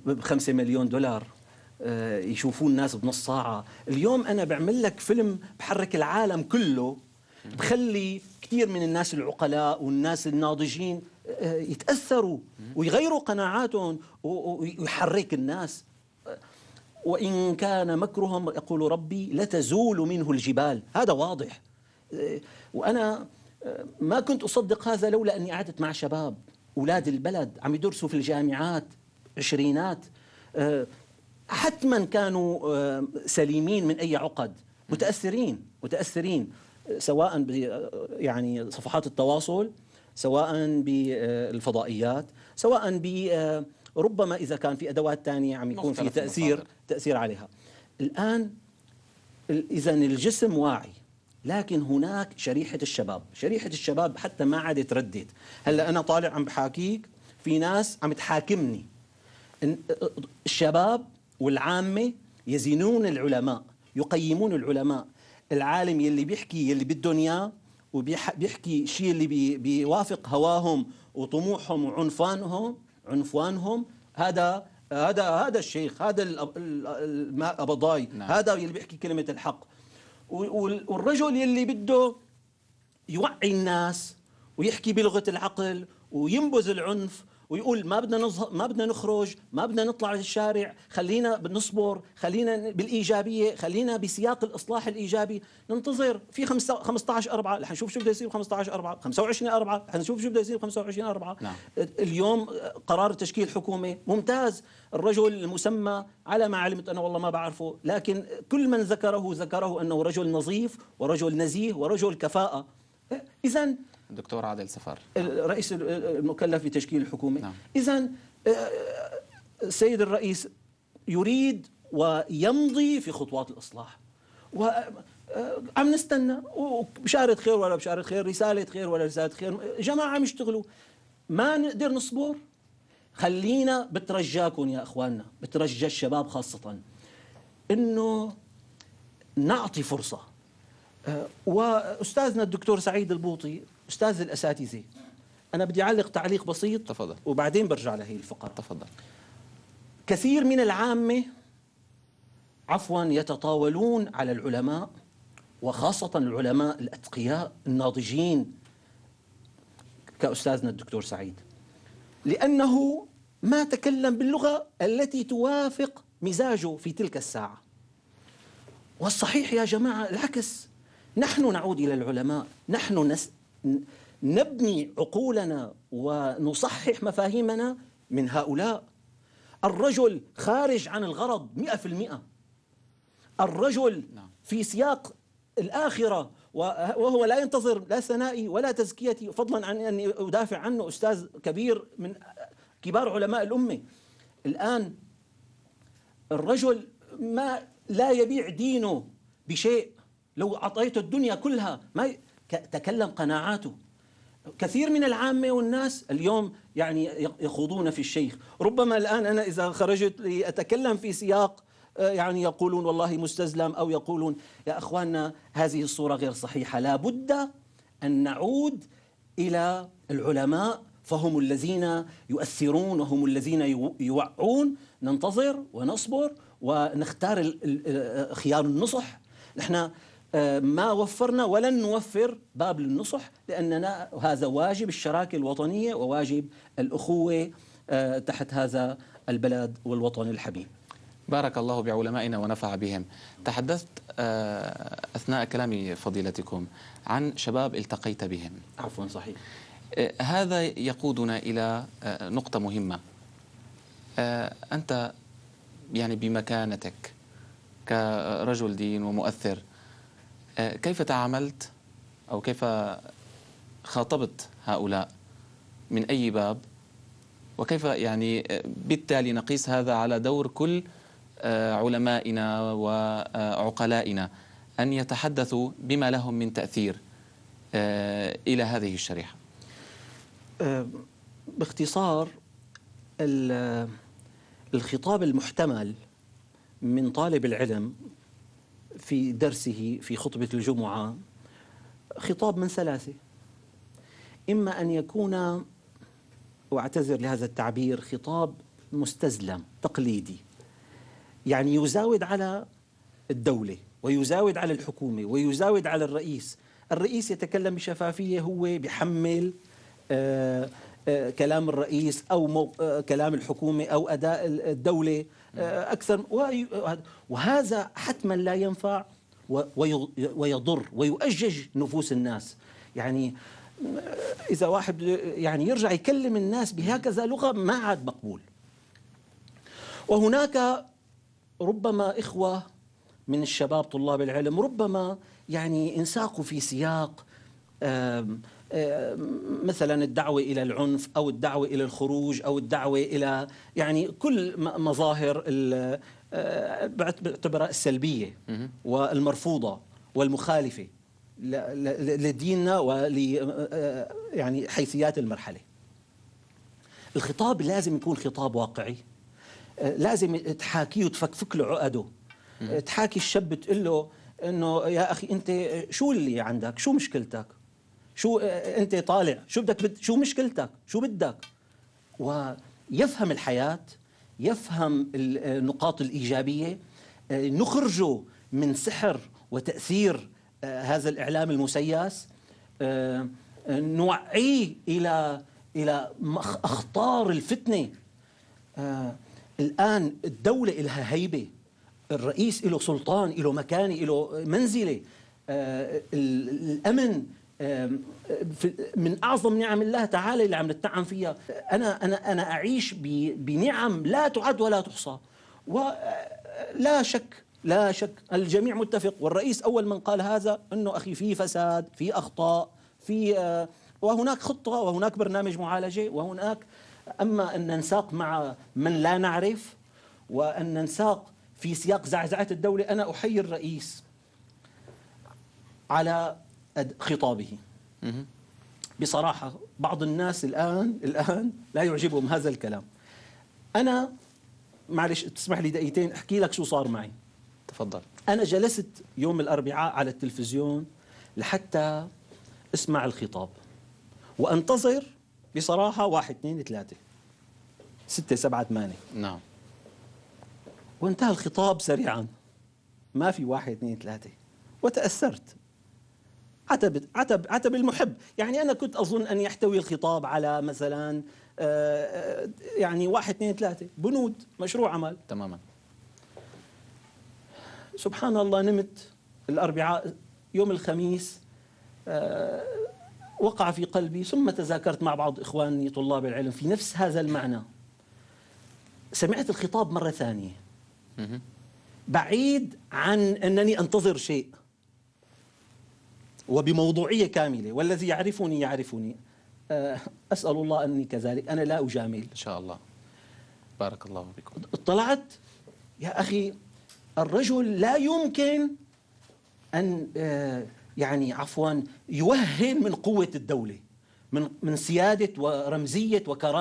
ب5 مليون دولار يشوفون الناس بنص ساعة. اليوم أنا بعمل لك فيلم بحرك العالم كله، بخلي كثير من الناس العقلاء والناس الناضجين يتأثروا ويغيروا قناعاتهم ويحرك الناس. وإن كان مكرهم يقول ربي لتزول منه الجبال، هذا واضح. وأنا ما كنت أصدق هذا لولا أني قعدت مع شباب أولاد البلد عم يدرسوا في الجامعات عشرينات، حتما كانوا سليمين من أي عقد، متأثرين سواء يعني صفحات التواصل، سواء بالفضائيات، سواء ربما إذا كان في أدوات تانية عم يكون في تأثير عليها. الآن إذا الجسم واعي، لكن هناك شريحة الشباب حتى ما عاد تردد. هلا أنا طالع عم بحاكيك، في ناس عم تحاكمني. الشباب والعامة يزنون العلماء، يقيمون العلماء. العالم يلي بيحكي يلي بدهم اياه وبيحكي شيء اللي بيوافق هواهم وطموحهم وعنفوانهم، هذا الشيخ، هذا القبضاي، نعم. هذا يلي بيحكي كلمة الحق. والرجل يلي بده يوعي الناس ويحكي بلغة العقل وينبذ العنف ويقول ما بدنا نخرج، ما بدنا نطلع للشارع، خلينا بنصبر، خلينا بالإيجابية، خلينا بسياق الإصلاح الإيجابي، ننتظر في 15/4 رح نشوف شو بده يصير، 15/4 25/4 رح نشوف شو بده يصير 25/4. نعم. اليوم قرار تشكيل حكومة ممتاز، الرجل المسمى على ما علمت أنا والله ما بعرفه، لكن كل من ذكره أنه رجل نظيف ورجل نزيه ورجل كفاءة. إذن الدكتور عادل سفر الرئيس المكلف بتشكيل الحكومة. نعم. إذن السيد الرئيس يريد ويمضي في خطوات الإصلاح، وعم نستنى بشارة خير ولا بشارة خير، رسالة خير ولا رسالة خير، جماعة عم يشتغلوا، ما نقدر نصبر. خلينا، بترجاكم يا أخواننا، بترجى الشباب خاصة إنه نعطي فرصة. وأستاذنا الدكتور سعيد البوطي أستاذ الأساتذة، أنا بدي أعلق تعليق بسيط. تفضل. وبعدين برجع لهي الفقرة. تفضل. كثير من العامة يتطاولون على العلماء، وخاصة العلماء الأتقياء الناضجين كأستاذنا الدكتور سعيد، لأنه ما تكلم باللغة التي توافق مزاجه في تلك الساعة. والصحيح يا جماعة العكس، نحن نعود إلى العلماء، نحن نبني عقولنا ونصحح مفاهيمنا من هؤلاء. الرجل خارج عن الغرض 100%. الرجل في سياق الآخرة، وهو لا ينتظر لا ثنائي ولا تزكيتي، فضلا عن أن أدافع عنه، أستاذ كبير من كبار علماء الأمة. الآن الرجل لا يبيع دينه بشيء، لو أعطيته الدنيا كلها ما تكلم قناعاته. كثير من العامة والناس اليوم يعني يخوضون في الشيخ. ربما الآن أنا إذا خرجت لأتكلم في سياق يعني يقولون والله مستزلم، أو يقولون يا أخواننا هذه الصورة غير صحيحة. لا بد أن نعود إلى العلماء، فهم الذين يؤثرون وهم الذين يوعون. ننتظر ونصبر ونختار خيار النصح. نحن ما وفرنا ولن نوفر باب للنصح، لأننا هذا واجب الشراكة الوطنية وواجب الأخوة تحت هذا البلد والوطن الحبيب. بارك الله بعلمائنا ونفع بهم. تحدثت أثناء كلام فضيلتكم عن شباب التقيت بهم. عفوا، صحيح. هذا يقودنا إلى نقطة مهمة. أنت يعني بمكانتك كرجل دين ومؤثر، كيف تعاملت أو كيف خاطبت هؤلاء من أي باب، وكيف يعني بالتالي نقيس هذا على دور كل علمائنا وعقلائنا أن يتحدثوا بما لهم من تأثير إلى هذه الشريحة؟ باختصار، الخطاب المحتمل من طالب العلم في درسه في خطبة الجمعة خطاب من ثلاثة: إما أن يكون، وأعتذر لهذا التعبير، خطاب مستزلم تقليدي، يعني يزاود على الدولة ويزاود على الحكومة ويزاود على الرئيس. الرئيس يتكلم بشفافية، هو بيحمل كلام الرئيس أو كلام الحكومة أو أداء الدولة أكثر، وهذا حتما لا ينفع ويضر ويؤجج نفوس الناس. يعني إذا واحد يعني يرجع يكلم الناس بهكذا لغة ما عاد مقبول. وهناك ربما إخوة من الشباب طلاب العلم ربما يعني انساقوا في سياق مثلا الدعوة إلى العنف أو الدعوة إلى الخروج أو الدعوة إلى يعني كل مظاهر بعتبرها السلبية والمرفوضة والمخالفة لديننا ول يعني حيثيات المرحلة. الخطاب لازم يكون خطاب واقعي، لازم تحاكيه وتفكفك له عقده، تحاكي الشاب تقول له انه يا اخي انت شو اللي عندك، شو مشكلتك، شو انت طالع، شو مشكلتك، شو بدك، ويفهم الحياة، يفهم النقاط الإيجابية، نخرجه من سحر وتأثير هذا الإعلام المسيس، نوعيه إلى أخطار الفتنة. الآن الدولة لها هيبة، الرئيس له سلطان، له مكانة، له منزلة، الأمن من أعظم نعم الله تعالى اللي عم نتنعم فيها. أنا أعيش بنعم لا تعد ولا تحصى، ولا شك لا شك الجميع متفق، والرئيس أول من قال هذا أنه أخي في فساد، في أخطاء، في وهناك خطة وهناك برنامج معالجة وهناك. أما أن ننساق مع من لا نعرف وأن ننساق في سياق زعزعة الدولة، أنا أحيي الرئيس على خطابه. بصراحة بعض الناس الآن لا يعجبهم هذا الكلام. أنا معلش تسمح لي دقيقتين أحكي لك شو صار معي. تفضل. أنا جلست يوم الأربعاء على التلفزيون لحتى أسمع الخطاب وأنتظر بصراحة 1 2 3 6 7 8. نعم. وانتهى الخطاب سريعا، ما في 1 2 3، وتأثرت. عتب المحب. يعني أنا كنت أظن أن يحتوي الخطاب على مثلا يعني 1 2 3 بنود مشروع عمل. تماما. سبحان الله، نمت الأربعاء، يوم الخميس وقع في قلبي، ثم تذاكرت مع بعض إخواني طلاب العلم في نفس هذا المعنى. سمعت الخطاب مرة ثانية بعيد عن أنني أنتظر شيء، وبموضوعية كاملة، والذي يعرفني يعرفني. أسأل الله أني كذلك، أنا لا أجامل إن شاء الله. بارك الله بكم. اطلعت يا أخي، الرجل لا يمكن أن يعني عفوا يوهن من قوة الدولة، من سيادة ورمزية وكرامة